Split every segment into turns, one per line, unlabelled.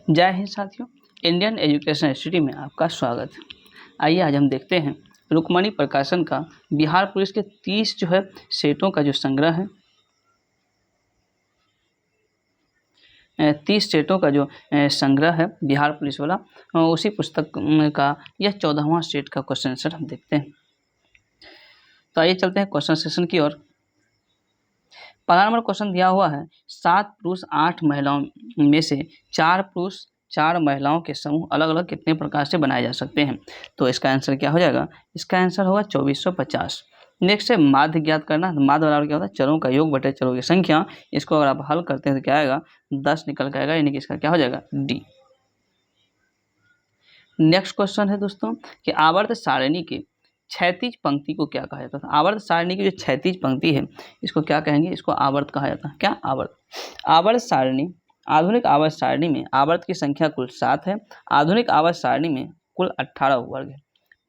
जय हिंद साथियों, Indian education institute में आपका स्वागत है। आइए आज हम देखते हैं रुक्मणी प्रकाशन का बिहार पुलिस के 30 सेटों का जो संग्रह है, 30 सेटों का जो संग्रह है बिहार पुलिस वाला, उसी पुस्तक का यह 14वां सेट का क्वेश्चन आंसर हम देखते हैं। तो आइए चलते हैं क्वेश्चन सेशन की ओर। पहला नंबर क्वेश्चन दिया हुआ है, 7 पुरुष 8 महिलाओं में से 4 पुरुष 4 महिलाओं के समूह अलग अलग कितने प्रकार से बनाए जा सकते हैं। तो इसका आंसर क्या हो जाएगा? इसका आंसर होगा 2450। नेक्स्ट है माध्य ज्ञात करना। माध्य बराबर क्या होता है? चरों का योग बटे चरों की संख्या। इसको अगर आप हल करते हैं तो क्या आएगा? 10 निकल के आएगा, यानी कि इसका क्या हो जाएगा? डी। नेक्स्ट क्वेश्चन है दोस्तों कि आवर्त सारणी के क्षैतिज पंक्ति को क्या कहा जाता है? आवर्त सारणी की जो क्षैतिज पंक्ति है इसको क्या कहेंगे? इसको आवर्त कहा जाता है। क्या? आवर्त। आवर्त सारणी, आधुनिक आवर्त सारणी में आवर्त की संख्या कुल 7 है। आधुनिक आवर्त सारणी में कुल 18 वर्ग है।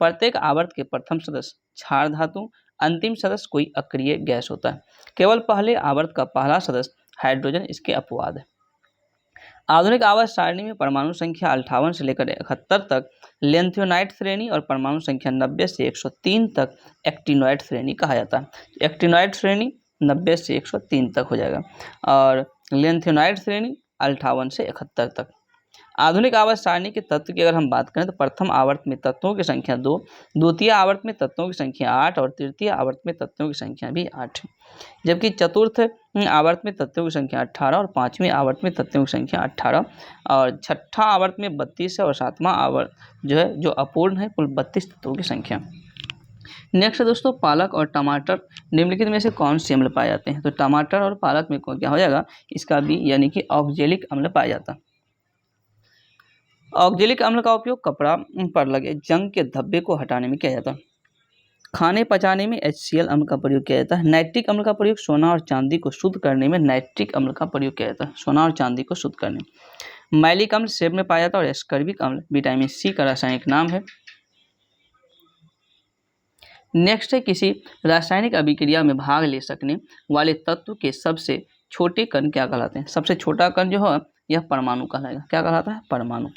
प्रत्येक आवर्त के प्रथम सदस्य क्षार धातु, अंतिम सदस्य कोई अक्रिय गैस होता है। केवल पहले आवर्त का पहला सदस्य हाइड्रोजन इसके अपवाद है। आधुनिक आवर्त सारणी में परमाणु संख्या 58 से लेकर 71 तक लेंथियोनाइट श्रेणी और परमाणु संख्या 90 से 103 तक एक्टिनोइड श्रेणी कहा जाता है। एक्टिनोइड श्रेणी 90 से 103 तक हो जाएगा और लेंथियोनाइट श्रेणी 58 से 71 तक। आधुनिक आवर्त सारणी के तत्व की अगर हम बात करें तो प्रथम आवर्त में तत्वों की संख्या 2, द्वितीय आवर्त में तत्वों की संख्या 8 और तृतीय आवर्त में तत्वों की संख्या भी 8 है। जबकि चतुर्थ आवर्त में तत्वों की संख्या 18 और पांचवें आवर्त में तत्वों की संख्या 18 और छठा आवर्त में 32 है और सातवां आवर्त जो अपूर्ण है कुल 32 तत्वों की संख्या। नेक्स्ट दोस्तों, पालक और टमाटर निम्नलिखित में से कौन से अम्ल पाए जाते हैं? तो टमाटर और पालक में क्या हो जाएगा? इसका बी, यानी कि ऑक्जेलिक अम्ल पाया जाता है। ऑक्जेलिक अम्ल का उपयोग कपड़ा पर लगे जंग के धब्बे को हटाने में किया जाता है। खाने पचाने में HCl अम्ल का प्रयोग किया जाता है। नाइट्रिक अम्ल का प्रयोग सोना और चांदी को शुद्ध करने में नाइट्रिक अम्ल का प्रयोग किया जाता है। सोना और चांदी को शुद्ध करने में। मैलिक अम्ल सेब में पाया जाता है और एस्कर्बिक अम्ल विटामिन C का रासायनिक नाम है। नेक्स्ट है, किसी रासायनिक अभिक्रिया में भाग ले सकने वाले तत्व के सबसे छोटे कण क्या कहलाते हैं? सबसे छोटा कण जो है यह परमाणु कहलाएगा। क्या कहलाता है? परमाणु।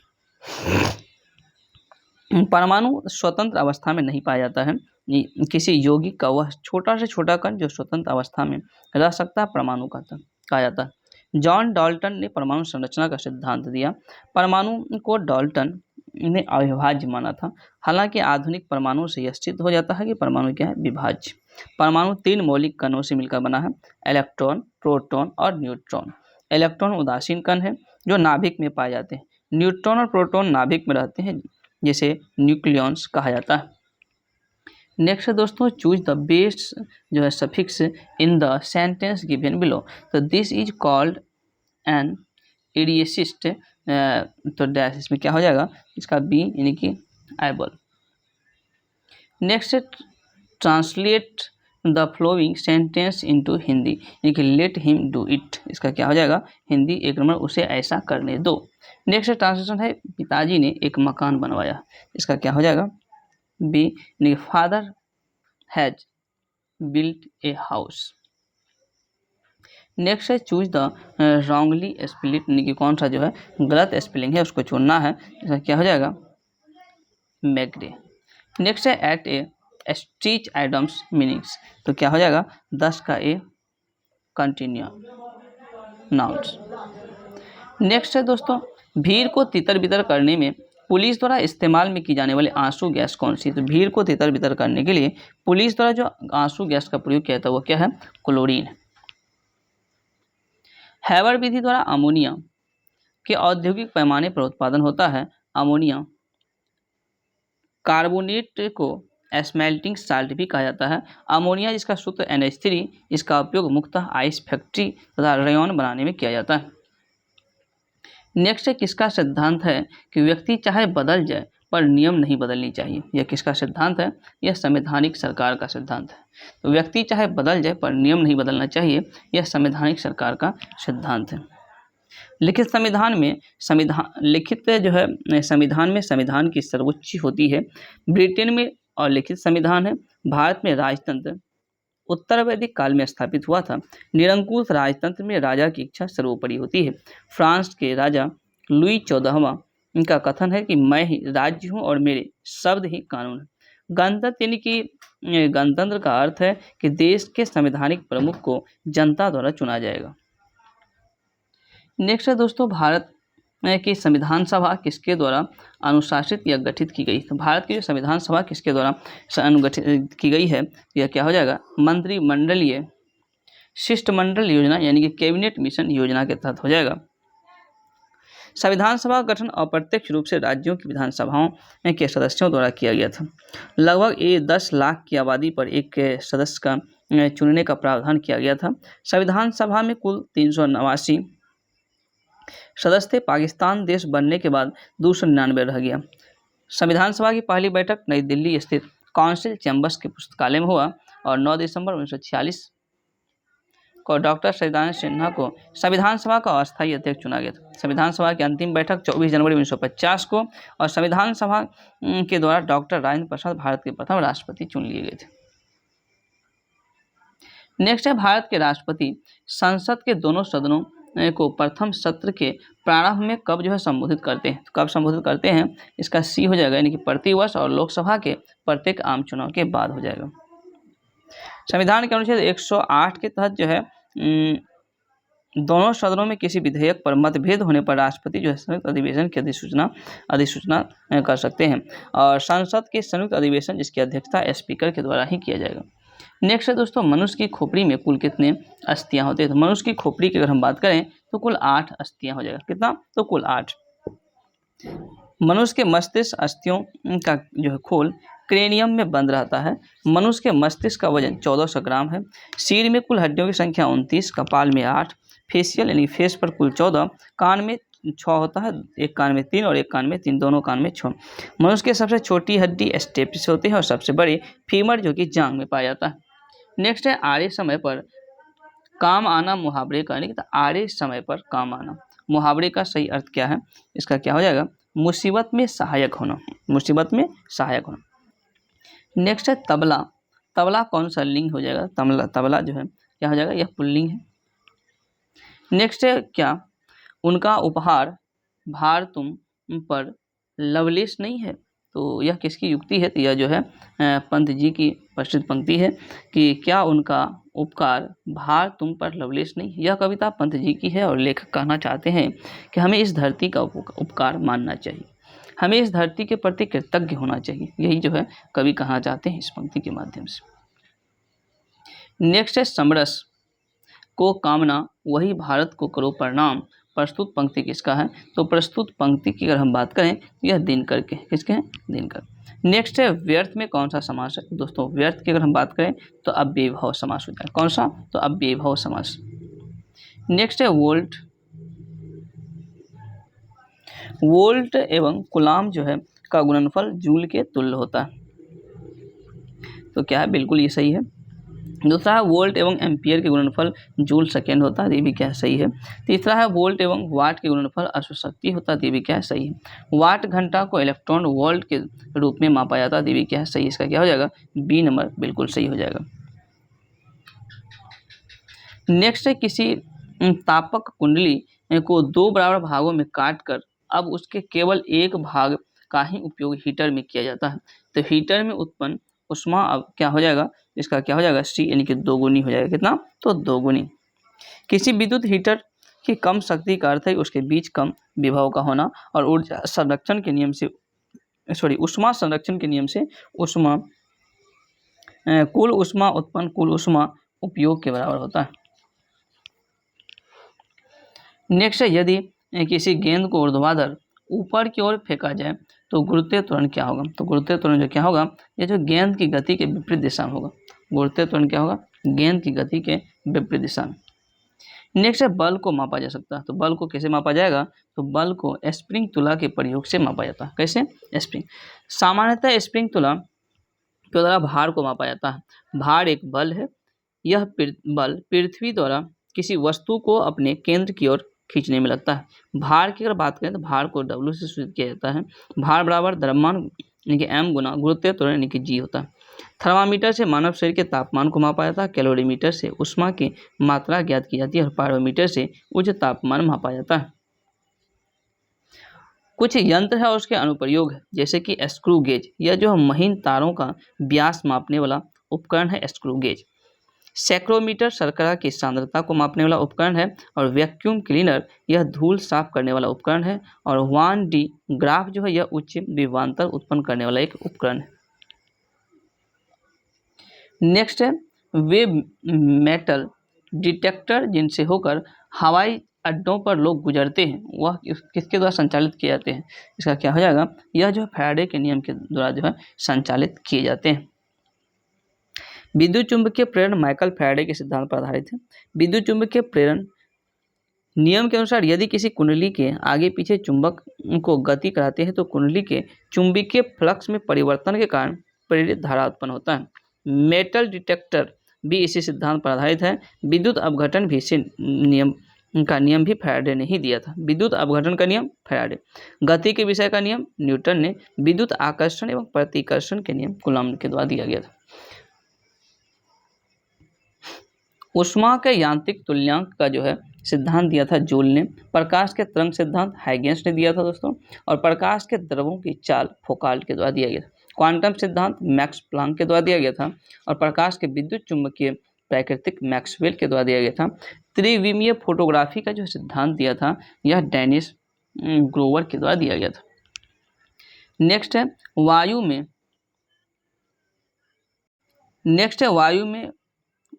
परमाणु स्वतंत्र अवस्था में नहीं पाया जाता है। किसी यौगिक का वह छोटा से छोटा कण जो स्वतंत्र अवस्था में रह सकता है परमाणु कहा जाता है। जॉन डाल्टन ने परमाणु संरचना का सिद्धांत दिया। परमाणु को डाल्टन ने अविभाज्य माना था। हालांकि आधुनिक परमाणु से यह सिद्ध हो जाता है कि परमाणु क्या है? विभाज्य। परमाणु 3 मौलिक कणों से मिलकर बना है, इलेक्ट्रॉन, प्रोटॉन और न्यूट्रॉन। इलेक्ट्रॉन उदासीन कण है जो नाभिक में पाए जाते हैं। न्यूट्रॉन और प्रोटॉन नाभिक में रहते हैं जिसे न्यूक्लियॉन्स कहा जाता है। नेक्स्ट है दोस्तों, choose the best suffix in the sentence given below. तो दिस इज कॉल्ड एन इडियसिस्ट, तो डैश इसमें क्या हो जाएगा? इसका बी, यानी कि able. Next, translate the flowing sentence into Hindi, यानी कि लेट हिम डू इट। इसका क्या हो जाएगा? हिंदी 1 नंबर, उसे ऐसा करने दो। नेक्स्ट ट्रांसलेशन है, पिताजी ने एक मकान बनवाया। इसका क्या हो जाएगा? बी, यानी father has built a house. Next है, चूज द रॉन्गली स्पेलिट, यानी कि कौन सा जो है गलत स्पेलिंग है उसको चुनना है। इसका क्या हो जाएगा? मैग्रे। नेक्स्ट है, एट ए स्टीच एडम्स मीनिंग्स। तो क्या हो जाएगा? 10 का ए, कंटिन्यू नाउन्स। नेक्स्ट है दोस्तों, भीड़ को तितर बितर करने में पुलिस द्वारा इस्तेमाल में की जाने वाली आंसू गैस कौन सी है? तो भीड़ को तितर बितर करने के लिए पुलिस द्वारा जो आंसू गैस का प्रयोग किया जाता है वो क्या है? क्लोरीन। हैबर विधि द्वारा अमोनिया के औद्योगिक पैमाने पर उत्पादन होता है। अमोनिया कार्बोनेट को स्मेल्टिंग साल्ट भी कहा जाता है। अमोनिया जिसका सूत्र NH3, इसका उपयोग मुख्यतः आइस फैक्ट्री तथा रेयन बनाने में किया जाता है। नेक्स्ट है, किसका सिद्धांत है कि व्यक्ति चाहे बदल जाए पर नियम नहीं बदलनी चाहिए? यह किसका सिद्धांत है? यह संवैधानिक सरकार का सिद्धांत है। तो व्यक्ति चाहे बदल जाए पर नियम नहीं बदलना चाहिए, यह संवैधानिक सरकार का सिद्धांत है। लिखित संविधान में संविधान की सर्वोच्च होती है। ब्रिटेन में और लिखित संविधान है। भारत में राजतंत्र उत्तर वैदिक काल में स्थापित हुआ था। निरंकुश राजतंत्र में राजा की इच्छा सर्वोपरि होती है। फ्रांस के राजा लुई 14वां इनका कथन है कि मैं ही राज्य हूँ और मेरे शब्द ही कानून है। गणतंत्र यानी कि गणतंत्र का अर्थ है कि देश के संवैधानिक प्रमुख को जनता द्वारा चुना जाएगा। नेक्स्ट है दोस्तों, भारत की संविधान सभा किसके द्वारा अनुशासित या गठित की गई? तो भारत की जो संविधान सभा किसके द्वारा अनुगठित की गई है, यह क्या हो जाएगा? मंत्रिमंडलीय शिष्टमंडल योजना यानी कि कैबिनेट मिशन योजना के तहत हो जाएगा। संविधान सभा का गठन अप्रत्यक्ष रूप से राज्यों की विधानसभाओं के सदस्यों द्वारा किया गया था। लगभग 10 लाख की आबादी पर एक सदस्य का चुनने का प्रावधान किया गया था। संविधान सभा में कुल 389 सदस्य थे। पाकिस्तान देश बनने के बाद 299 रह गया। संविधान सभा की पहली बैठक नई दिल्ली स्थित काउंसिल चैम्बर्स के पुस्तकालय में हुआ और 9 दिसंबर 1946 को डॉक्टर सचिदानंद सिन्हा को संविधान सभा का अस्थायी अध्यक्ष चुना गया था। संविधान सभा की अंतिम बैठक 24 जनवरी 1950 को और संविधान सभा के द्वारा डॉक्टर राजेंद्र प्रसाद भारत के प्रथम राष्ट्रपति चुन लिए गए थे। नेक्स्ट है, भारत के राष्ट्रपति संसद के दोनों सदनों को प्रथम सत्र के प्रारंभ में कब जो है संबोधित करते हैं? तो कब संबोधित करते हैं? इसका सी हो जाएगा, यानी कि प्रतिवर्ष और लोकसभा के प्रत्येक आम चुनाव के बाद हो जाएगा। संविधान के अनुच्छेद 108 के तहत जो है दोनों सदनों में किसी विधेयक पर मतभेद होने पर राष्ट्रपति जो है संयुक्त अधिवेशन की अधिसूचना कर सकते हैं और संसद के संयुक्त अधिवेशन जिसकी अध्यक्षता स्पीकर के द्वारा ही किया जाएगा। नेक्स्ट है दोस्तों, मनुष्य की खोपड़ी में कुल कितने अस्थियां होते हैं? तो मनुष्य की खोपड़ी की अगर हम बात करें तो कुल 8 अस्थियां हो जाएगा। कितना? तो कुल 8। मनुष्य के मस्तिष्क अस्थियों का जो है खोल क्रेनियम में बंद रहता है। मनुष्य के मस्तिष्क का वजन 1400 ग्राम है। सिर में कुल हड्डियों की संख्या 29, कपाल में 8, फेशियल यानी फेस पर कुल 14, कान में 6 होता है, एक कान में 3 और एक कान में 3, दोनों कान में 6। मनुष्य की सबसे छोटी हड्डी स्टेपिस होती है और सबसे बड़ी फीमर जो कि जांघ में पाया जाता है। नेक्स्ट है, आड़े समय पर काम आना मुहावरे का, यानी कि आड़े समय पर काम आना मुहावरे का सही अर्थ क्या है? इसका क्या हो जाएगा? मुसीबत में सहायक होना। मुसीबत में सहायक होना। नेक्स्ट है, तबला। तबला कौन सा लिंग हो जाएगा? तबला जो है क्या हो जाएगा? यह पुल्लिंग है। नेक्स्ट है, क्या उनका उपहार भार तुम पर लवलेश नहीं है? तो यह किसकी युक्ति है? तो यह जो है पंत जी की प्रसिद्ध पंक्ति है कि क्या उनका उपकार भार तुम पर लवलेश नहीं। यह कविता पंत जी की है और लेखक कहना चाहते हैं कि हमें इस धरती का उपकार मानना चाहिए, हमें इस धरती के प्रति कृतज्ञ होना चाहिए। यही जो है कवि कहना चाहते हैं इस पंक्ति के माध्यम से। नेक्स्ट है, समरस को कामना वही भारत को करो प्रणाम। प्रस्तुत पंक्ति किसका है? तो प्रस्तुत पंक्ति की अगर हम बात करें यह दिनकर के, किसके हैं? दिनकर। नेक्स्ट है, व्यर्थ में कौन सा समास है? दोस्तों व्यर्थ की अगर हम बात करें तो अव्ययीभाव समास हो जाए। कौन सा? तो अव्ययीभाव समास। नेक्स्ट है, वोल्ट। वोल्ट एवं कुलाम जो है का गुणनफल जूल के तुल्य होता है। तो क्या है? बिल्कुल ये सही है। दूसरा है, वोल्ट एवं एम्पियर के गुणनफल जूल सेकेंड होता है। ये भी क्या है? सही है। तीसरा है, वोल्ट एवं वाट के गुणनफल अश्वशक्ति होता है। ये भी क्या है? सही है। वाट घंटा को इलेक्ट्रॉन वोल्ट के रूप में मापा जाता है। ये भी क्या है? सही। इसका क्या हो जाएगा? बी नंबर बिल्कुल सही हो जाएगा। नेक्स्ट है, किसी तापक कुंडली को 2 बराबर भागों में काटकर अब उसके केवल एक भाग का ही उपयोग हीटर में किया जाता है। तो हीटर में उत्पन्न उष्मा अब क्या हो जाएगा? इसका क्या हो जाएगा? सी, यानी कि 2 गुनी हो जाएगा। कितना? तो 2 गुनी। किसी विद्युत हीटर की कम शक्ति का अर्थ है उसके बीच कम विभव का होना और ऊर्जा संरक्षण के नियम से उष्मा संरक्षण के नियम से कुल उष्मा उत्पन्न कुल उष्मा उपयोग के बराबर होता है। नेक्स्ट है, यदि किसी गेंद को ऊर्ध्वाधर ऊपर की ओर फेंका जाए तो गुरुत्वीय त्वरण क्या होगा? तो गुरुत्वीय त्वरण जो क्या होगा? ये जो गेंद की गति के विपरीत दिशा में होगा। गुरुत्वीय त्वरण क्या होगा? गेंद की गति के विपरीत दिशा में। नेक्स्ट है, बल को मापा जा सकता है। तो बल को कैसे मापा जाएगा? तो बल को स्प्रिंग तुला के प्रयोग से मापा जाता है। कैसे? स्प्रिंग। सामान्यतः स्प्रिंग तुला के द्वारा भार को मापा जाता है। भार एक बल है। यह बल पृथ्वी द्वारा किसी वस्तु को अपने केंद्र की ओर खींचने में लगता है। भार की अगर बात करें तो भार को W से सूचित किया जाता है। भार बराबर द्रव्यमान यानी कि M गुना गुरुत्वीय त्वरण यानी कि G होता है। थर्मामीटर से मानव शरीर के तापमान को मापा जाता है। कैलोरीमीटर से उष्मा की मात्रा ज्ञात की जाती है और पायरोमीटर से उच्च तापमान मापा जाता है। कुछ यंत्र है और उसके अनुप्रयोग है, जैसे कि स्क्रू गेज, यह जो महीन तारों का व्यास मापने वाला उपकरण है स्क्रू गेज। सैक्रोमीटर शर्करा की सांद्रता को मापने वाला उपकरण है। और वैक्यूम क्लीनर यह धूल साफ करने वाला उपकरण है। और 1D ग्राफ जो है यह उच्च विभवांतर उत्पन्न करने वाला एक उपकरण है। नेक्स्ट है वेव मेटल डिटेक्टर, जिनसे होकर हवाई अड्डों पर लोग गुजरते हैं, वह किसके द्वारा संचालित किए जाते हैं? इसका क्या हो जाएगा? यह जो फैराडे के नियम के द्वारा जो है संचालित किए जाते हैं। विद्युत चुंबकीय प्रेरण माइकल फैराडे के सिद्धांत पर आधारित है। विद्युत चुंबकीय प्रेरण नियम के अनुसार यदि किसी कुंडली के आगे पीछे चुंबक को गति कराते हैं तो कुंडली के चुंबकीय फ्लक्स में परिवर्तन के कारण प्रेरित धारा उत्पन्न होता है। मेटल डिटेक्टर भी इसी सिद्धांत पर आधारित है। विद्युत अपघटन भी इसी नियम भी फैराडे ने ही दिया था। विद्युत अपघटन का नियम फैराडे, गति के विषय का नियम न्यूटन ने, विद्युत आकर्षण एवं प्रतिकर्षण के नियम कूलॉम के द्वारा दिया गया था। ऊष्मा के यांत्रिक तुल्यांक का जो है सिद्धांत दिया था जूल ने। प्रकाश के तरंग सिद्धांत हाइगेंस ने दिया था दोस्तों। और प्रकाश के द्रवों की चाल फोकाल्ट के द्वारा दिया गया था। क्वांटम सिद्धांत मैक्स प्लांक के द्वारा दिया गया था। और प्रकाश के विद्युत चुंबकीय प्राकृतिक मैक्सवेल के द्वारा दिया गया था। त्रिविमीय फोटोग्राफी का जो सिद्धांत दिया था यह डेनिस ग्रोवर के द्वारा दिया गया था। नेक्स्ट है वायु में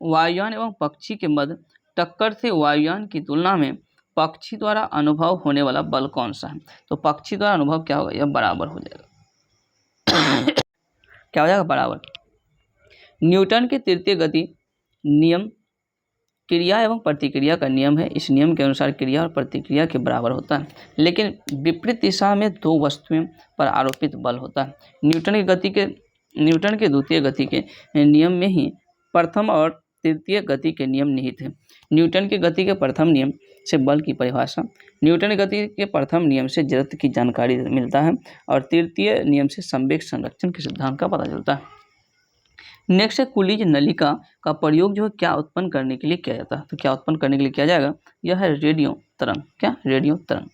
वायुयान एवं पक्षी के मध्य टक्कर से वायुयान की तुलना में पक्षी द्वारा अनुभव होने वाला बल कौन सा है? तो पक्षी द्वारा अनुभव क्या होगा? यह बराबर हो जाएगा। क्या हो जाएगा? बराबर। न्यूटन के तृतीय गति नियम क्रिया एवं प्रतिक्रिया का नियम है। इस नियम के अनुसार क्रिया और प्रतिक्रिया के बराबर होता है, लेकिन विपरीत दिशा में दो वस्तुएं पर आरोपित बल होता है। न्यूटन के द्वितीय गति के नियम में ही प्रथम और तृतीय गति के नियम निहित हैं। न्यूटन की गति के प्रथम नियम से बल की परिभाषा, न्यूटन की गति के प्रथम नियम से जड़त्व की जानकारी मिलता है और तृतीय नियम से संवेग संरक्षण के सिद्धांत का पता चलता है। नेक्स्ट है कुलीज नलिका का प्रयोग जो है क्या उत्पन्न करने के लिए किया जाता है? तो क्या उत्पन्न करने के लिए किया जाएगा? यह है रेडियो तरंग। क्या? रेडियो तरंग।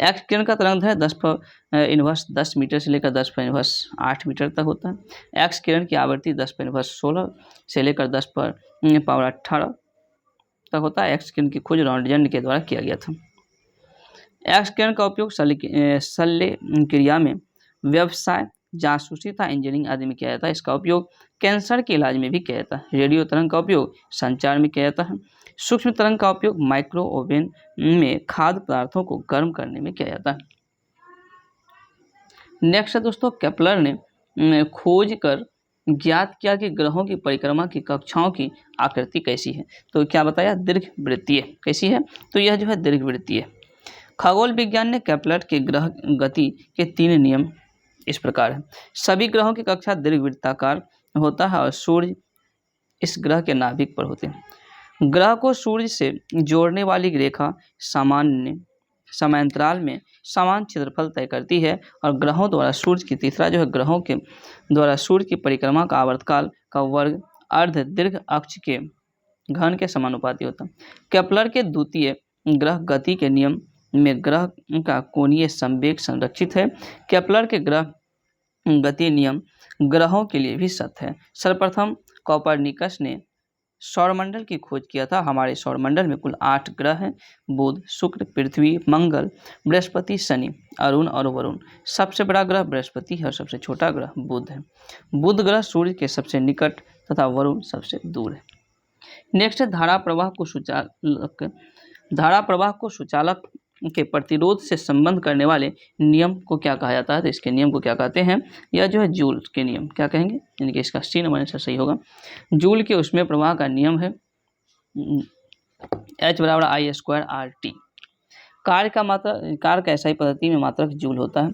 एक्स किरण का तरंग है 10⁻10 मीटर से लेकर 10⁻8 मीटर तक होता है। एक्स किरण की आवृत्ति 10⁻16 से लेकर 10⁻18 तक होता है। एक्स किरण की खोज रॉन्टजन के द्वारा किया गया था। एक्स किरण का उपयोग शल्य क्रिया में, व्यवसाय, जासूसी तथा इंजीनियरिंग आदि में किया जाता है। इसका उपयोग कैंसर के इलाज में भी किया जाता है। रेडियो तरंग का उपयोग संचार में किया जाता है। सूक्ष्म तरंग का उपयोग माइक्रो ओवन में खाद्य पदार्थों को गर्म करने में किया जाता है। नेक्स्ट है दोस्तों, केपलर ने खोज कर ज्ञात किया कि ग्रहों की परिक्रमा की कक्षाओं की आकृति कैसी है? तो क्या बताया? दीर्घवृत्तीय। कैसी है? तो यह जो है दीर्घवृत्तीय। खगोल विज्ञान ने केपलर के ग्रह गति के 3 नियम इस प्रकार है। सभी ग्रहों की कक्षा दीर्घवृत्ताकार होता है और सूर्य इस ग्रह के नाभिक पर होते हैं। ग्रह को सूर्य से जोड़ने वाली रेखा समांतराल में समान क्षेत्रफल तय करती है और ग्रहों द्वारा सूर्य की तीसरा जो है ग्रहों के द्वारा सूर्य की परिक्रमा का आवर्तकाल का वर्ग अर्ध दीर्घ अक्ष के घन के समानुपाती होता है। केपलर के द्वितीय ग्रह गति के नियम में ग्रह का कोणीय संवेग संरक्षित है। केपलर के ग्रह गति नियम ग्रहों के लिए भी सत्य है। सर्वप्रथम कोपरनिकस ने सौरमंडल की खोज किया था। हमारे सौरमंडल में कुल 8 ग्रह हैं: बुध, शुक्र, पृथ्वी, मंगल, बृहस्पति, शनि, अरुण और वरुण। सबसे बड़ा ग्रह बृहस्पति है और सबसे छोटा ग्रह बुध है। बुध ग्रह सूर्य के सबसे निकट तथा वरुण सबसे दूर है। नेक्स्ट है धारा प्रवाह को सुचालक के प्रतिरोध से संबंध करने वाले नियम को क्या कहा जाता है? तो इसके नियम को क्या कहते हैं? यह जो है जूल के नियम। क्या कहेंगे? यानी कि इसका सी नंबर आंसर सही होगा। जूल के उसमें प्रवाह का नियम है H = I²RT। कार्य का SI पद्धति में मात्रक जूल होता है।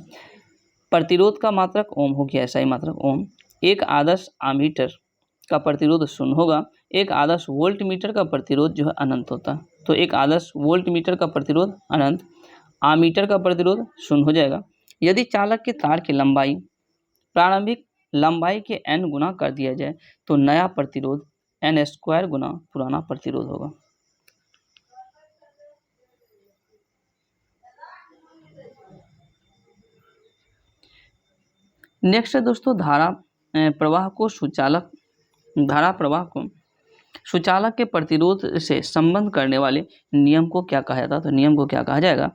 प्रतिरोध का मात्रक ओम हो गया, SI मात्रक ओम। एक आदर्श आमीटर का प्रतिरोध 0 होगा। एक आदर्श वोल्ट मीटर का प्रतिरोध जो है अनंत होता है। तो एक आदर्श वोल्ट मीटर का प्रतिरोध अनंत, आमीटर का प्रतिरोध 0 हो जाएगा। यदि चालक के तार की लंबाई प्रारंभिक लंबाई के n गुना कर दिया जाए तो नया प्रतिरोध n² गुना पुराना प्रतिरोध होगा। नेक्स्ट है दोस्तों धारा प्रवाह को सुचालक के प्रतिरोध से संबंध करने वाले नियम को क्या कहा जाता है? तो नियम को क्या कहा जाएगा?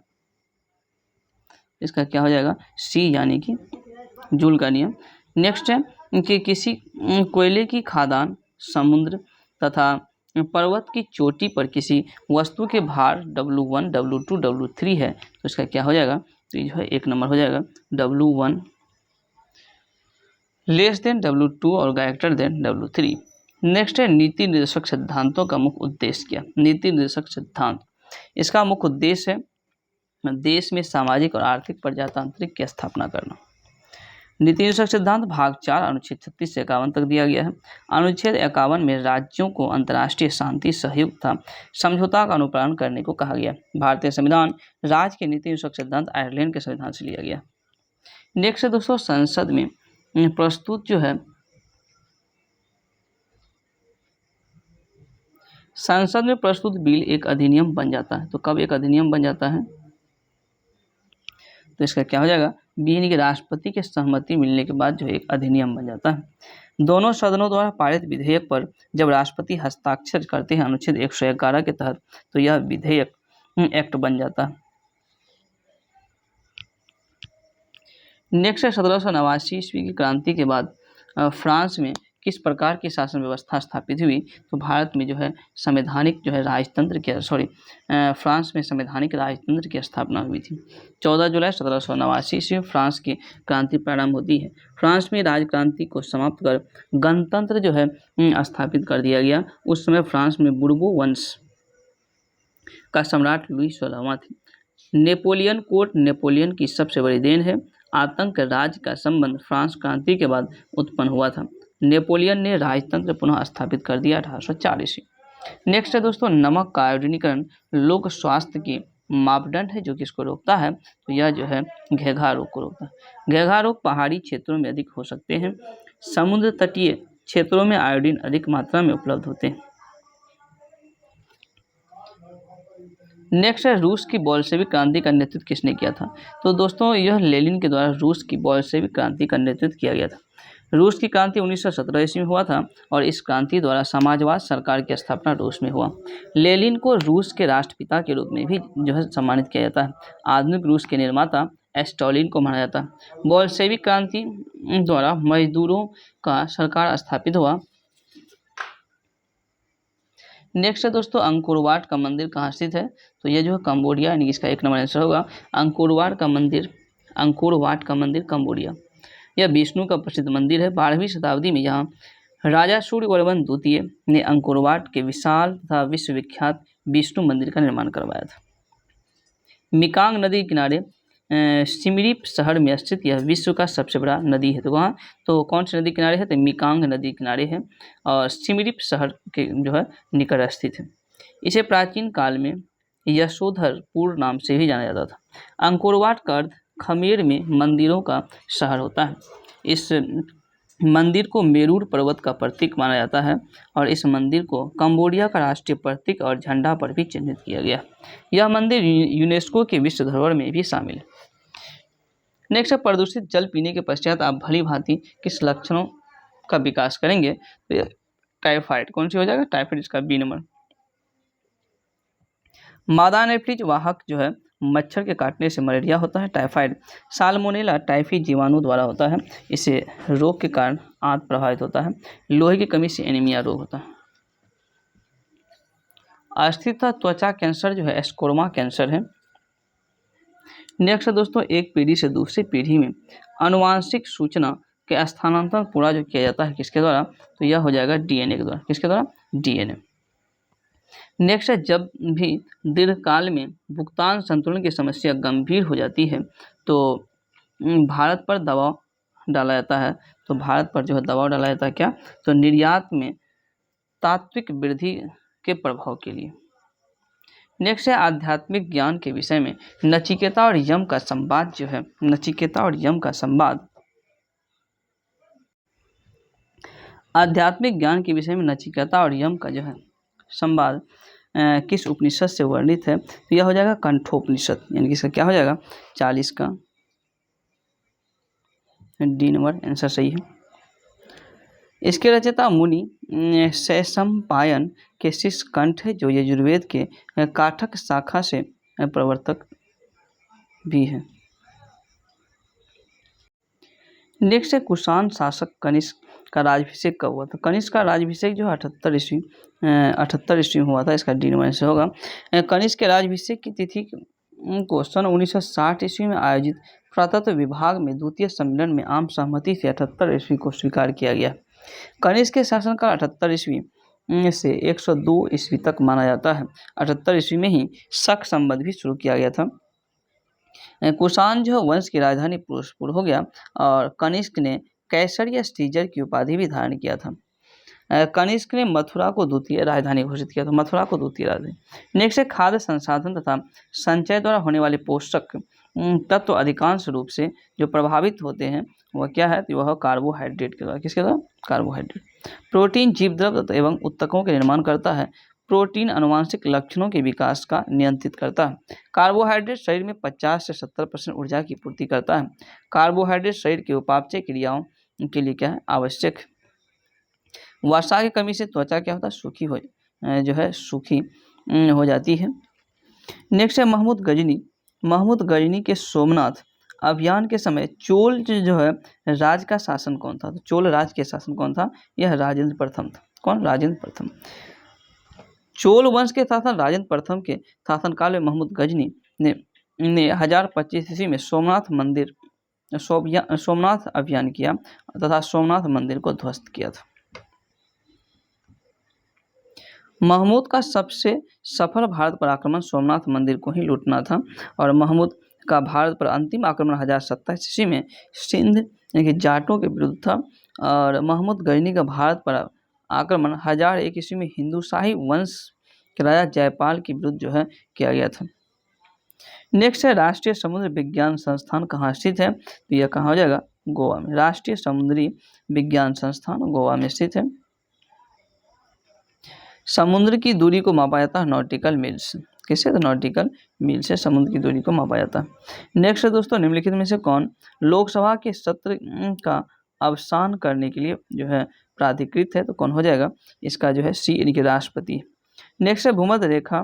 इसका क्या हो जाएगा? सी यानी कि जूल का नियम। नेक्स्ट है कि किसी कोयले की खदान, समुद्र तथा पर्वत की चोटी पर किसी वस्तु के भार W1, W2, W3 है, तो इसका क्या हो जाएगा? तो ये जो है 1 नंबर हो जाएगा W1 लेस देन W2 और ग्रेटर देन W3। नेक्स्ट है नीति निर्देशक सिद्धांतों का मुख्य उद्देश्य क्या? नीति निर्देशक सिद्धांत, इसका मुख्य उद्देश्य है देश में सामाजिक और आर्थिक प्रजातांत्रिक की स्थापना करना। नीति निर्देशक सिद्धांत भाग 4 अनुच्छेद 36 से 51 तक दिया गया है। अनुच्छेद 51 में राज्यों को अंतर्राष्ट्रीय शांति, सहयोग तथा समझौता का अनुपालन करने को कहा गया। भारतीय संविधान राज्य के नीति निर्देशक सिद्धांत आयरलैंड के संविधान से लिया गया। नेक्स्ट है दोस्तों संसद में प्रस्तुत जो है संसद में प्रस्तुत बिल एक अधिनियम बन जाता है। तो कब एक अधिनियम बन जाता है? तो इसका क्या हो जाएगा? बी यानी कि राष्ट्रपति की सहमति मिलने के बाद जो एक अधिनियम बन जाता है। दोनों सदनों द्वारा पारित विधेयक पर जब राष्ट्रपति हस्ताक्षर करते हैं अनुच्छेद 111 के तहत, तो यह विधेयक एक्ट बन जाता है। नेक्स्ट है 1789 ईस्वी की क्रांति के बाद फ्रांस में किस प्रकार की शासन व्यवस्था स्थापित हुई? तो भारत में जो है संवैधानिक जो है राजतंत्र की फ्रांस में संवैधानिक राजतंत्र की स्थापना हुई थी। 14 जुलाई 1789 ईस्वी में फ्रांस की क्रांति प्रारंभ होती है। फ्रांस में राजक्रांति को समाप्त कर गणतंत्र जो है स्थापित कर दिया गया। उस समय फ्रांस में बुर्बो वंश का सम्राट लुई 16वां थे। नेपोलियन कोड नेपोलियन की सबसे बड़ी देन है। आतंक राज्य का संबंध फ्रांस क्रांति के बाद उत्पन्न हुआ था। नेपोलियन ने राजतंत्र पुनः स्थापित कर दिया 1804 ईस्वी। नेक्स्ट है दोस्तों नमक का आयोडीनीकरण लोक स्वास्थ्य की मापदंड है जो किसको रोकता है? तो यह जो है घेघा रोग को रोकता है। घेघा रोग पहाड़ी क्षेत्रों में अधिक हो सकते हैं। समुद्र तटीय क्षेत्रों में आयोडीन अधिक मात्रा में उपलब्ध होते हैं। नेक्स्ट है रूस की बोल्शेविक क्रांति का नेतृत्व किसने किया था? तो दोस्तों यह लेनिन के द्वारा रूस की बोल्शेविक क्रांति का नेतृत्व किया गया था। रूस की क्रांति 1917 ईस्वी में हुआ था और इस क्रांति द्वारा समाजवाद सरकार की स्थापना रूस में हुआ। लेनिन को रूस के राष्ट्रपिता के रूप में भी जो है सम्मानित किया जाता है। आधुनिक रूस के निर्माता स्टालिन को माना जाता है। बोल्शेविक क्रांति द्वारा मजदूरों का सरकार स्थापित हुआ। नेक्स्ट है दोस्तों अंकोरवाट का मंदिर कहाँ स्थित है? तो ये जो है कंबोडिया, यानी इसका 1 नंबर आंसर होगा अंकोरवाट का मंदिर कंबोडिया। यह विष्णु का प्रसिद्ध मंदिर है। 12वीं शताब्दी में यहाँ राजा सूर्यवर्मन द्वितीय ने अंकोरवाट के विशाल तथा विश्वविख्यात विष्णु मंदिर का निर्माण करवाया था। मिकांग नदी के किनारे सिमरीप शहर में स्थित यह विश्व का सबसे बड़ा नदी है। तो वहाँ तो कौन सी नदी किनारे है? तो मिकांग नदी किनारे है और सिमरीप शहर के जो है निकट स्थित है। इसे प्राचीन काल में यशोधरपुर नाम से भी जाना जाता था। अंकोरवाट का अर्थ खमेर में मंदिरों का शहर होता है। इस मंदिर को मेरूर पर्वत का प्रतीक माना जाता है और इस मंदिर को कंबोडिया का राष्ट्रीय प्रतीक और झंडा पर भी चिन्हित किया गया। यह मंदिर यूनेस्को के विश्व धरोहर में भी शामिल है। नेक्स्ट है प्रदूषित जल पीने के पश्चात आप भली भांति किस लक्षणों का विकास करेंगे? तो टाइफाइड कौन सी हो जाएगा? टाइफाइड इसका बी नंबर। मादा एनोफिलीज वाहक जो है मच्छर के काटने से मलेरिया होता है। टाइफाइड साल्मोनेला टाइफी जीवाणु द्वारा होता है। इसे रोग के कारण आंत प्रभावित होता है। लोहे की कमी से एनीमिया रोग होता है। अस्थिरता त्वचा कैंसर जो है एस्कोर्मा कैंसर है। नेक्स्ट है दोस्तों एक पीढ़ी से दूसरी पीढ़ी में आनुवांशिक सूचना के स्थानांतरण पूरा जो किया जाता है किसके द्वारा? तो यह हो जाएगा डीएनए के द्वारा। किसके द्वारा? डीएनए। नेक्स्ट है जब भी दीर्घकाल में भुगतान संतुलन की समस्या गंभीर हो जाती है तो भारत पर दबाव डाला जाता है। तो भारत पर जो है दबाव डाला जाता है क्या? तो निर्यात में तात्विक वृद्धि के प्रभाव के लिए। नेक्स्ट है आध्यात्मिक ज्ञान के विषय में नचिकेता और यम का संवाद जो है आध्यात्मिक ज्ञान के विषय में नचिकेता और यम का जो है संवाद किस उपनिषद से वर्णित है? तो यह हो जाएगा कंठोपनिषद, यानी कि इसका क्या हो जाएगा 40 का डी नंबर आंसर सही है। इसके रचयिता मुनि शैशम्पायन के शिष्य कंठ है, जो यजुर्वेद के काठक शाखा से प्रवर्तक भी है। नेक्स्ट है कुषाण शासक कनिष्क का राजाभिषेक कब हुआ था? कनिष्क का राजाभिषेक जो 78 ईस्वी में हुआ था, इसका डी नंबर से होगा। कनिष्क के राजाभिषेक की तिथि को सन 1960 ईस्वी में आयोजित पुरातत्व विभाग में द्वितीय सम्मेलन में आम सहमति से 78 ईस्वी को स्वीकार किया गया। कनिष्क के शासनकाल 78 ईस्वी से 102 ईस्वी तक माना जाता है। 78 ईस्वी में ही शक संवत भी शुरू किया गया था। कुषाण जो वंश की राजधानी फिरोजपुर हो गया, और कनिष्क ने कैसर या सीजर की उपाधि भी धारण किया था। कनिष्क ने मथुरा को द्वितीय राजधानी घोषित किया था, मथुरा को द्वितीय राजधानी। नेक्स्ट है खाद्य संसाधन तथा संचय द्वारा होने वाले पोषक तत्व अधिकांश रूप से जो प्रभावित होते हैं वह क्या है? तो वह कार्बोहाइड्रेट के द्वारा। किसके द्वारा? कार्बोहाइड्रेट। प्रोटीन जीवद्रव एवं उत्तकों के निर्माण करता है। प्रोटीन आनुवंशिक लक्षणों के विकास का नियंत्रित करता है। कार्बोहाइड्रेट शरीर में 50 से 70% ऊर्जा की पूर्ति करता है। कार्बोहाइड्रेट शरीर के उपापचय क्रियाओं के लिए क्या है? आवश्यक। वर्षा की कमी से त्वचा क्या होता है? सूखी हो जाती है। नेक्स्ट है महमूद गजनी। महमूद गजनी के सोमनाथ अभियान के समय चोल जो है राज का शासन कौन था? तो चोल राज के शासन कौन था? यह राजेंद्र प्रथम था। कौन? राजेंद्र प्रथम। चोल वंश के शासन राजेंद्र प्रथम के शासनकाल में महमूद गजनी ने 1025 ईस्वी में सोमनाथ अभियान किया तथा सोमनाथ मंदिर को ध्वस्त किया था। महमूद का सबसे सफल भारत पर आक्रमण सोमनाथ मंदिर को ही लूटना था, और महमूद का भारत पर अंतिम आक्रमण 1027 ईस्वी में सिंध यानी कि जाटों के विरुद्ध था, और महमूद गजनी का भारत पर आक्रमण 1001 ईस्वी में हिंदू शाही वंश के राजा जयपाल के विरुद्ध जो है किया गया था। नेक्स्ट है राष्ट्रीय समुद्र विज्ञान संस्थान कहाँ स्थित है? तो यह कहाँ हो जाएगा? गोवा में। राष्ट्रीय समुद्री विज्ञान संस्थान गोवा में स्थित है। समुद्र की दूरी को मापा जाता है नॉटिकल मील से। किससे? तो नॉटिकल मील से समुद्र की दूरी को मापा जाता है। नेक्स्ट है दोस्तों, निम्नलिखित में से कौन लोकसभा के सत्र का अवसान करने के लिए जो है प्राधिकृत है? तो कौन हो जाएगा? इसका जो है सी यानी कि राष्ट्रपति। नेक्स्ट है भूमध्य रेखा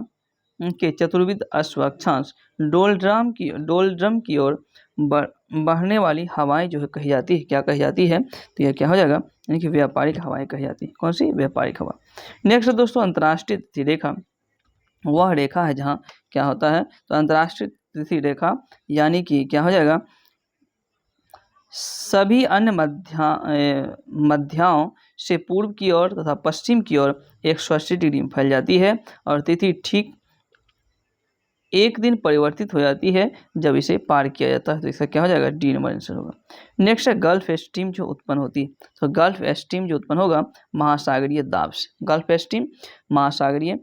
के चतुर्विध अक्षांश डोलड्रम की ओर बढ़ने वाली हवाएं जो है कही जाती है। क्या कही जाती है? तो यह क्या हो जाएगा? यानी कि व्यापारिक हवाएं कही जाती है। कौन सी? व्यापारिक हवा। नेक्स्ट दोस्तों, अंतर्राष्ट्रीय तिथि रेखा वह रेखा है जहाँ क्या होता है? तो अंतर्राष्ट्रीय तिथि रेखा यानी कि क्या हो जाएगा? सभी अन्य मध्याओं से पूर्व की ओर तथा पश्चिम की ओर 180 डिग्री में फैल जाती है, और तिथि ठीक एक दिन परिवर्तित हो जाती है जब इसे पार किया जाता है। तो इसका क्या हो जाएगा? डी नंबर आंसर होगा। नेक्स्ट है गल्फ स्ट्रीम जो उत्पन्न होती है। तो गल्फ स्ट्रीम जो उत्पन्न होगा महासागरीय दाब से। गल्फ स्ट्रीम महासागरीय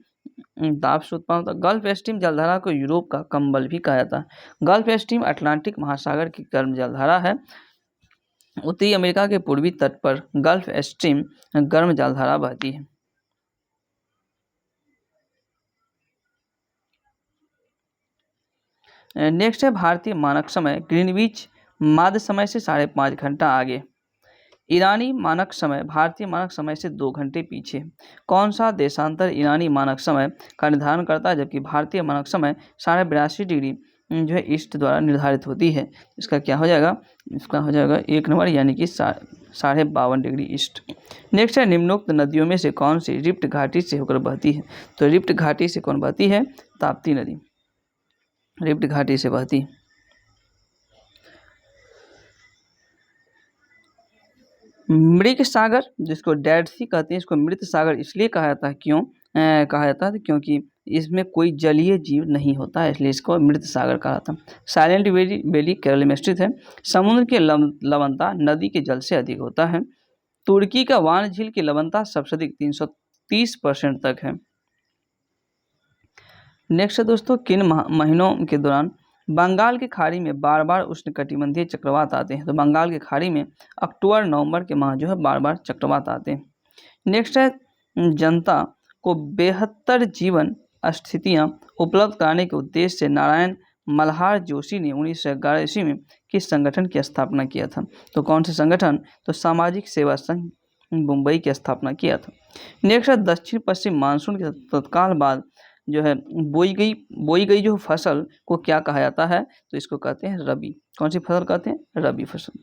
दाब से उत्पन्न होता है। गल्फ स्ट्रीम जलधारा को यूरोप का कंबल भी कहा जाता है। गल्फ स्ट्रीम अटलांटिक महासागर की गर्म जलधारा है। उत्तरी अमेरिका के पूर्वी तट पर गल्फ स्ट्रीम गर्म जलधारा बहती है। नेक्स्ट है भारतीय मानक समय ग्रीनविच माध्य समय से 5.5 घंटा आगे। ईरानी मानक समय भारतीय मानक समय से 2 घंटे पीछे। कौन सा देशांतर ईरानी मानक समय का निर्धारण करता है, जबकि भारतीय मानक समय 82.5 डिग्री जो है ईस्ट द्वारा निर्धारित होती है? इसका क्या हो जाएगा? इसका हो जाएगा 1 नंबर यानी कि 52.5 डिग्री ईस्ट। नेक्स्ट है निम्नोक्त नदियों में से कौन सी रिफ्ट घाटी से होकर बहती है? तो रिफ्ट घाटी से कौन बहती है? ताप्ती नदी रिफ्ट घाटी से बहती है। मृग सागर जिसको डेड सी कहते हैं, इसको मृत सागर इसलिए कहा जाता है क्यों कहा जाता है? क्योंकि इसमें कोई जलीय जीव नहीं होता है, इसलिए इसको मृत सागर कहा जाता है। साइलेंट वैली केरल में स्थित है। समुद्र की लवणता नदी के जल से अधिक होता है। तुर्की का वान झील की लवणता सबसे अधिक 330% तक है। नेक्स्ट दोस्तों, किन महीनों के दौरान बंगाल की खाड़ी में बार बार उष्णकटिबंधीय चक्रवात आते हैं? तो बंगाल की खाड़ी में अक्टूबर नवंबर के माह जो है बार बार चक्रवात आते हैं। नेक्स्ट है जनता को बेहतर जीवन स्थितियां उपलब्ध कराने के उद्देश्य से नारायण मल्हार जोशी ने 1911 ईस्वी में किस संगठन की स्थापना किया था? तो कौन से संगठन? तो सामाजिक सेवा संघ मुंबई की स्थापना किया था। नेक्स्ट है दक्षिण पश्चिम मानसून के तत्काल बाद जो है बोई गई जो फसल को क्या कहा जाता है? तो इसको कहते हैं रबी। कौन सी फसल कहते हैं? रबी फसल।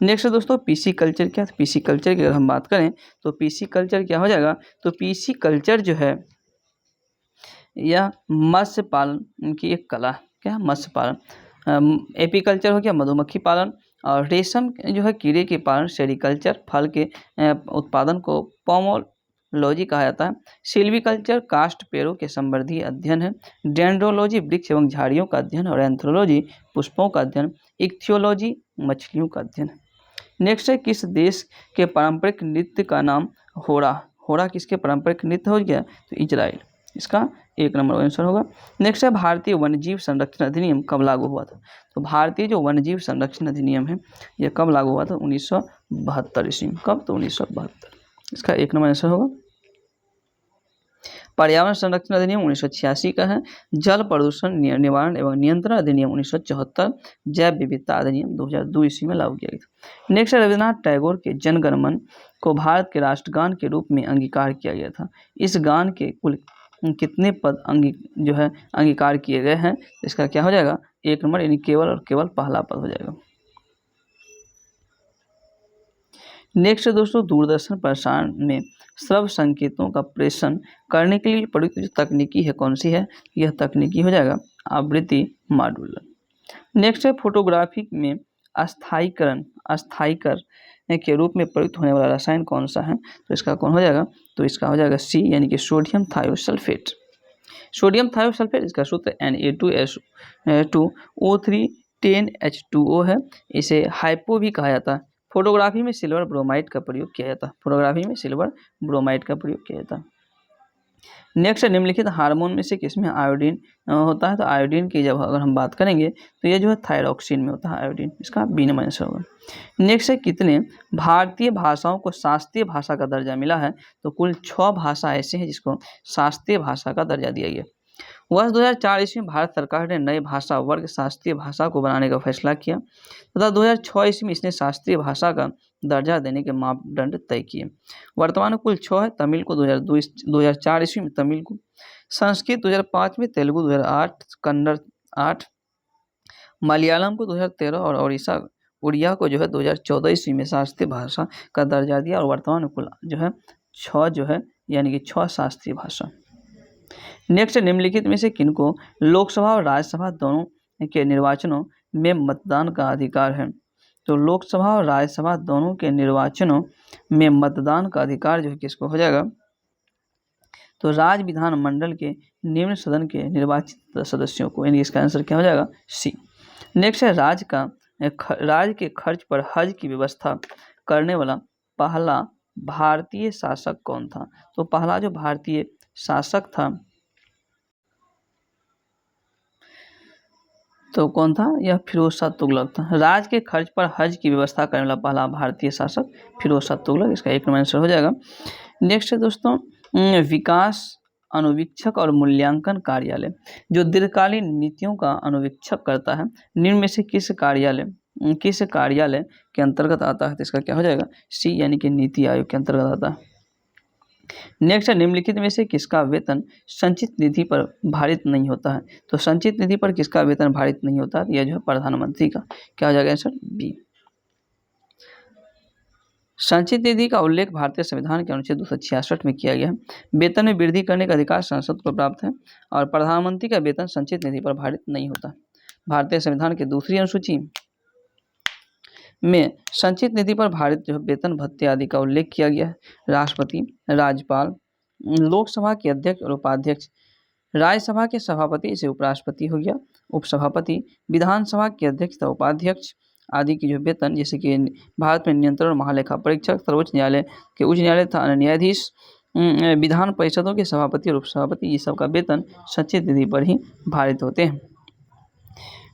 नेक्स्ट है दोस्तों पीसी कल्चर क्या? पीसी कल्चर की अगर हम बात करें तो पीसी कल्चर क्या हो जाएगा? तो पीसी कल्चर जो है यह मत्स्य पालन की एक कला है। क्या? मत्स्य पालन। एपीकल्चर हो गया मधुमक्खी पालन, और रेशम जो है कीड़े के पालन सेरिकल्चर, फल के उत्पादन को पोमोलॉजी कहा जाता है। सिल्वीकल्चर काष्ठ पेड़ों के संवर्धी अध्ययन है। डेंड्रोलॉजी वृक्ष एवं झाड़ियों का अध्ययन, और एंथ्रोलॉजी पुष्पों का अध्ययन। इक्थियोलॉजी मछलियों का अध्ययन है। नेक्स्ट है किस देश के पारंपरिक नृत्य का नाम होड़ा? होड़ा किसके पारंपरिक नृत्य हो गया? तो इजराइल। इसका 1 नंबर आंसर होगा। नेक्स्ट है भारतीय वन्यजीव संरक्षण अधिनियम कब लागू हुआ था? तो भारतीय जो वन्यजीव संरक्षण अधिनियम है यह कब लागू हुआ था? 1972 ईस्वी में। कब? तो 1972। इसका 1 नंबर आंसर होगा। पर्यावरण संरक्षण अधिनियम 1986 का है। जल प्रदूषण निवारण एवं नियंत्रण अधिनियम 1974। जैव विविधता अधिनियम 2002 ईस्वी में लागू किया गया था। नेक्स्ट है रविन्द्रनाथ टैगोर के जन गण मन को भारत के राष्ट्रगान के रूप में अंगीकार किया गया था। इस गान के कुल कितने पद अंगीकार किए गए हैं? इसका क्या हो जाएगा? 1 नंबर, यानी केवल और केवल पहला पद हो जाएगा। नेक्स्ट दोस्तों दूरदर्शन प्रसारण में श्रव्य संकेतों का प्रेषण करने के लिए प्रयुक्त जो तकनीकी है कौन सी है? यह तकनीकी हो जाएगा आवृत्ति मॉड्यूलर। नेक्स्ट है फोटोग्राफी में अस्थायीकर के रूप में प्रयुक्त होने वाला रसायन कौन सा है? तो इसका कौन हो जाएगा? तो इसका हो जाएगा सी, यानी कि सोडियम थायोसल्फेट। सोडियम थायोसल्फेट इसका सूत्र Na2SO2O3 10H2O है। इसे हाइपो भी कहा जाता है। फोटोग्राफी में सिल्वर ब्रोमाइड का प्रयोग किया जाता है। फोटोग्राफी में सिल्वर ब्रोमाइड का प्रयोग किया जाता है। नेक्स्ट निम्नलिखित हार्मोन में से किसमें आयोडीन होता है? तो आयोडीन की जब अगर हम बात करेंगे तो ये जो है थायरॉक्सिन में होता है आयोडीन। इसका बी नंबर आंसर होगा। नेक्स्ट है कितने भारतीय भाषाओं को शास्त्रीय भाषा का दर्जा मिला है? तो कुल 6 भाषा ऐसे हैं जिसको शास्त्रीय भाषा का दर्जा दिया गया। वर्ष 2004 ईस्वी में भारत सरकार ने नए भाषा वर्ग शास्त्रीय भाषा को बनाने का फैसला किया तथा 2006 ईस्वी में इसने शास्त्रीय भाषा का दर्जा देने के मापदंड तय किए। वर्तमान में कुल 6 है। तमिल को 2004 ईस्वी में तमिल को, संस्कृत 2005 में, तेलुगु 2008, कन्नड़ 8, मलयालम को 2013 और उड़िया को जो है 2014 ईस्वी में शास्त्रीय भाषा का दर्जा दिया। और वर्तमान में कुल जो है 6 यानी कि 6 शास्त्रीय भाषा। नेक्स्ट निम्नलिखित में से किनको लोकसभा और राज्यसभा दोनों के निर्वाचनों में मतदान का अधिकार है? तो लोकसभा और राज्यसभा दोनों के निर्वाचनों में मतदान का अधिकार जो है किसको हो जाएगा? तो राज्य विधानमंडल के निम्न सदन के निर्वाचित सदस्यों को, यानी इसका आंसर क्या हो जाएगा? सी। नेक्स्ट है राज्य के खर्च पर हज की व्यवस्था करने वाला पहला भारतीय शासक कौन था? तो पहला जो भारतीय शासक था तो कौन था? यह फिरोज शाह तुगलक था। राज्य के खर्च पर हज की व्यवस्था करने वाला पहला भारतीय शासक फिरोज शाह तुगलक। इसका 1 नंबर आंसर हो जाएगा। नेक्स्ट है दोस्तों विकास अनुवीक्षक और मूल्यांकन कार्यालय जो दीर्घकालीन नीतियों का अनुवीक्षक करता है, निम्न में से किस कार्यालय के अंतर्गत आता है? तो इसका क्या हो जाएगा? सी, यानी कि नीति आयोग के अंतर्गत आता है। नेक्स्ट है निम्नलिखित में से किसका वेतन संचित निधि पर भारित नहीं होता है? तो संचित निधि पर किसका वेतन भारित नहीं होता? यह जो है प्रधानमंत्री का। क्या हो जाएगा आंसर? बी। संचित निधि का उल्लेख भारतीय संविधान के अनुच्छेद 266 में किया गया है। वेतन में वृद्धि करने का अधिकार संसद को प्राप्त है और प्रधानमंत्री का वेतन संचित निधि पर भारित नहीं होता। भारतीय संविधान की दूसरी अनुसूची में संचित निधि पर भारित जो वेतन भत्ते आदि का उल्लेख किया गया है। राष्ट्रपति, राज्यपाल, लोकसभा के अध्यक्ष और उपाध्यक्ष, राज्यसभा के सभापति इसे उपराष्ट्रपति हो गया, उपसभापति, विधानसभा के अध्यक्ष तथा उपाध्यक्ष आदि की जो वेतन, जैसे कि भारत में नियंत्रण और महालेखा परीक्षक, सर्वोच्च न्यायालय के उच्च न्यायालय तथा अन्य न्यायाधीश, विधान परिषदों के सभापति और उपसभापति, ये सब का वेतन संचित निधि पर ही भारित होते हैं।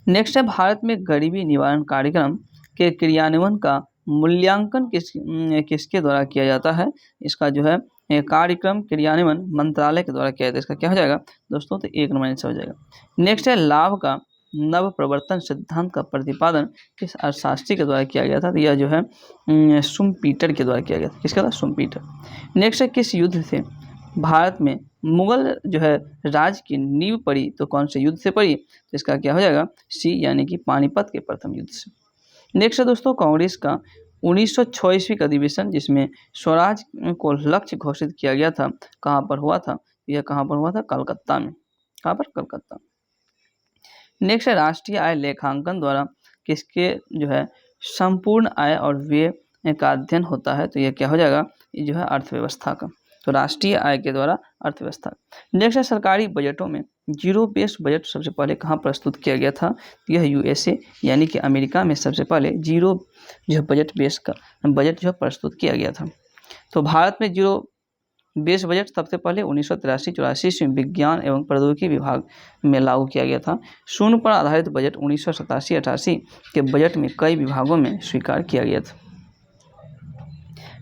नेक्स्ट है भारत में गरीबी निवारण कार्यक्रम के क्रियान्वयन का मूल्यांकन किसके द्वारा किया जाता है? इसका जो है कार्यक्रम क्रियान्वयन मंत्रालय के द्वारा किया जाता है। इसका क्या हो जाएगा दोस्तों, तो 1 नंबर आंसर हो जाएगा। नेक्स्ट है लाभ का नव प्रवर्तन सिद्धांत का प्रतिपादन किस अर्थशास्त्री के द्वारा किया गया था, तो यह जो है शुम्पीटर के द्वारा किया गया था। किसका था, शुम्पीटर। नेक्स्ट है किस युद्ध से भारत में मुगल जो है राज की नींव पड़ी, तो कौन से युद्ध से पड़ी, तो इसका क्या हो जाएगा सी, यानी कि पानीपत के प्रथम युद्ध से। नेक्स्ट है दोस्तों कांग्रेस का 1906 ईस्वी का अधिवेशन जिसमें स्वराज को लक्ष्य घोषित किया गया था, कहाँ पर हुआ था, यह कहाँ पर हुआ था, कलकत्ता में। कहाँ पर, कलकत्ता। नेक्स्ट है राष्ट्रीय आय लेखांकन द्वारा किसके जो है संपूर्ण आय और व्यय का अध्ययन होता है, तो यह क्या हो जाएगा, ये जो है अर्थव्यवस्था का। तो राष्ट्रीय आय के द्वारा अर्थव्यवस्था। नेक्स्ट है सरकारी बजटों में जीरो बेस्ड बजट सबसे पहले कहाँ प्रस्तुत किया गया था, यह यूएसए यानी कि अमेरिका में सबसे पहले जीरो जो है बजट बेस का बजट जो है प्रस्तुत किया गया था। तो भारत में जीरो बेस बजट सबसे पहले 1983-84 ईस्वी में विज्ञान एवं प्रौद्योगिकी विभाग में लागू किया गया था। शून्य पर आधारित बजट 1987-88 के बजट में कई विभागों में स्वीकार किया गया था।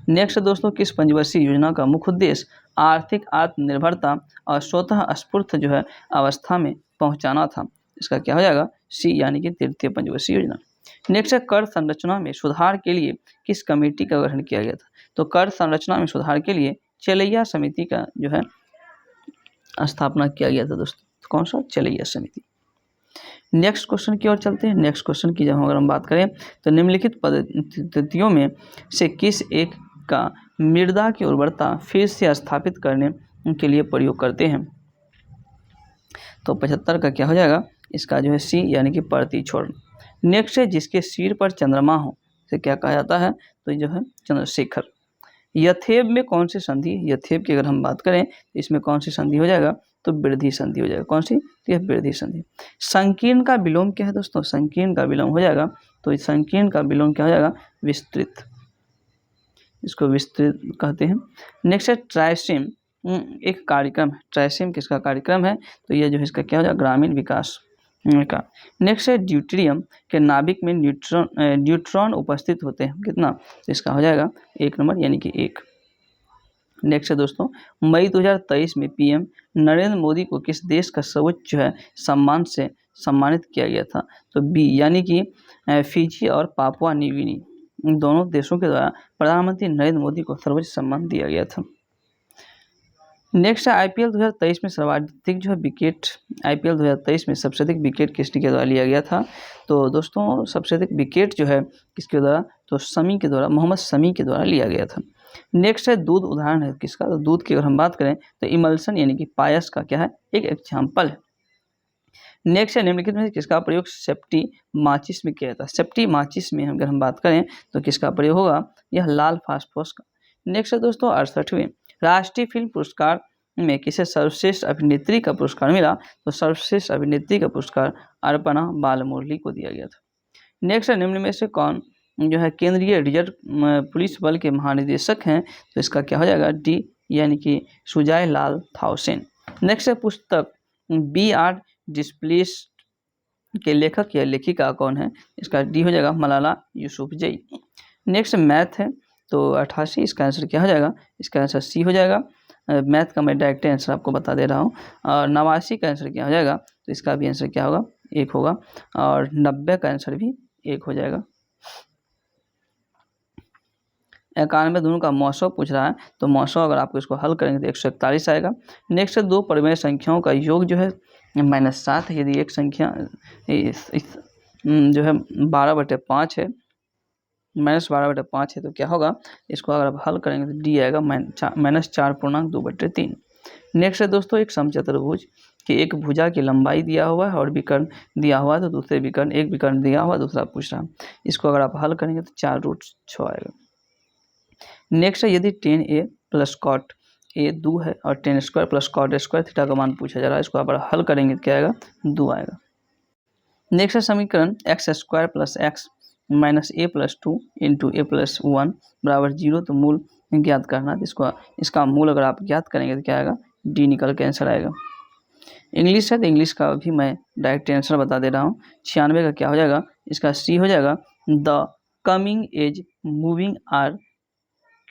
नेक्स्ट दोस्तों किस पंचवर्षीय योजना का मुख्य उद्देश्य आर्थिक आत्मनिर्भरता और स्वतः स्फूर्त जो है अवस्था में पहुंचाना था, इसका क्या हो जाएगा सी, यानी कि तृतीय पंचवर्षीय योजना। नेक्स्ट है कर संरचना में सुधार के लिए किस कमेटी का गठन किया गया था, तो कर संरचना में सुधार के लिए चलैया समिति का जो है स्थापना किया गया था दोस्तों। तो कौन सा, चलैया समिति। नेक्स्ट क्वेश्चन की ओर चलते हैं। नेक्स्ट क्वेश्चन की जब अगर हम बात करें तो निम्नलिखित पद्धतियों में से किस एक का मृदा की उर्वरता फिर से स्थापित करने के लिए प्रयोग करते हैं, तो 75 का क्या हो जाएगा, इसका जो है सी, यानी कि परती छोड़ना। नेक्स्ट है जिसके सिर पर चंद्रमा हो इसे क्या कहा जाता है, तो ये जो है चंद्रशेखर। यथेब में कौन सी संधि, यथेब की अगर हम बात करें तो इसमें कौन सी संधि हो जाएगा, तो वृद्धि संधि हो जाएगा। कौन सी, तो यह वृद्धि संधि। संकीर्ण का विलोम क्या है दोस्तों, संकीर्ण का विलोम हो जाएगा, तो संकीर्ण का विलोम क्या हो जाएगा, विस्तृत, इसको विस्तृत कहते हैं। नेक्स्ट है ट्राइसिम, एक कार्यक्रम है, ट्राइसिम किसका कार्यक्रम है, तो यह जो है इसका क्या हो जाएगा, ग्रामीण विकास का। नेक्स्ट है ड्यूटेरियम के नाभिक में न्यूट्रॉन उपस्थित होते हैं, कितना, तो इसका हो जाएगा 1 नंबर, यानी कि 1। नेक्स्ट है दोस्तों मई 2023 में पीएम नरेंद्र मोदी को किस देश का सर्वोच्च जो है सम्मान से सम्मानित किया गया था, तो बी, यानी कि फिजी और पापुआ न्यू गिनी, इन दोनों देशों के द्वारा प्रधानमंत्री नरेंद्र मोदी को सर्वोच्च सम्मान दिया गया था। नेक्स्ट है आईपीएल 2023 में सर्वाधिक जो है विकेट, आईपीएल 2023 में सबसे अधिक विकेट किसके द्वारा लिया गया था, तो दोस्तों सबसे अधिक विकेट जो है किसके द्वारा, तो शमी के द्वारा, मोहम्मद शमी के द्वारा लिया गया था। नेक्स्ट है दूध, उदाहरण है किसका, तो दूध की अगर हम बात करें तो इमल्सन यानी कि पायस का क्या है, एक एग्जाम्पल है। नेक्स्ट है निम्नलिखित में किसका प्रयोग सेफ्टी माचिस में किया जाता है, सेफ्टी माचिस में अगर हम बात करें तो किसका प्रयोग होगा, यह लाल फास्फोरस का। नेक्स्ट है दोस्तों 68वें राष्ट्रीय फिल्म पुरस्कार में किसे सर्वश्रेष्ठ अभिनेत्री का पुरस्कार मिला, तो सर्वश्रेष्ठ अभिनेत्री का पुरस्कार अर्पणा बालमुरली को दिया गया था। नेक्स्ट है निम्न में से कौन जो है केंद्रीय रिजर्व पुलिस बल के महानिदेशक हैं, तो इसका क्या हो जाएगा डी, यानी कि सुजय लाल थाउसेन। नेक्स्ट है पुस्तक बी आर डिस्प्लेस्ड के लेखक या लेखिका कौन है, इसका डी हो जाएगा मलाला यूसुफजई। नेक्स्ट मैथ है तो 88, इसका आंसर क्या हो जाएगा, इसका आंसर सी हो जाएगा। मैथ का मैं डायरेक्ट आंसर आपको बता दे रहा हूँ। और 89 का आंसर क्या हो जाएगा, तो इसका भी आंसर क्या होगा, 1 होगा। और 90 का आंसर भी 1 हो जाएगा। 91 दोनों का मौसम पूछ रहा है, तो मौसम अगर आपको इसको हल करेंगे तो 141 आएगा। नेक्स्ट है 2 परिमेय संख्याओं का योग जो है -7 है। यदि एक संख्या जो है 12/5 है, -12/5 है, तो क्या होगा, इसको अगर आप हल करेंगे तो डी आएगा -4.2/3। नेक्स्ट है दोस्तों एक समचतुर्भुज कि एक भुजा की लंबाई दिया हुआ है और विकर्ण दिया हुआ है, तो दूसरे विकर्ण, एक विकर्ण दिया हुआ दूसरा पूछ रहा है, इसको अगर आप हल करेंगे तो 4√6 आएगा। नेक्स्ट है यदि tan a + cot a 2 है और tan² + cot² थीटा का मान पूछा जा रहा है, इसको आप हल करेंगे तो क्या आएगा, 2 आएगा। नेक्स्ट है समीकरण x² + x - a + 2 × a + 1 = 0, तो मूल ज्ञात करना है। इसका मूल अगर आप ज्ञात करेंगे तो क्या आएगा, डी निकल के आंसर आएगा। इंग्लिश है तो इंग्लिश का भी मैं डायरेक्ट आंसर बता दे रहा हूँ। 96 का क्या हो जाएगा, इसका सी हो जाएगा the coming as moving are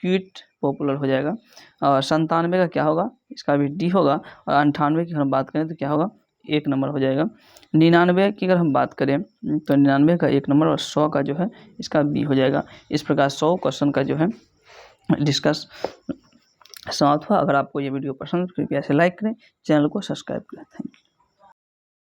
quite popular हो जाएगा। और 97 का क्या होगा, इसका भी डी होगा। और 98 की अगर हम बात करें तो क्या होगा, 1 नंबर हो जाएगा। 99 की अगर हम बात करें तो 99 का 1 नंबर और 100 का जो है इसका बी हो जाएगा। इस प्रकार 100 क्वेश्चन का जो है डिस्कस समाप्त हुआ। अगर आपको ये वीडियो पसंद है तो कृपया इसे लाइक करें, चैनल को सब्सक्राइब करें। Thank you.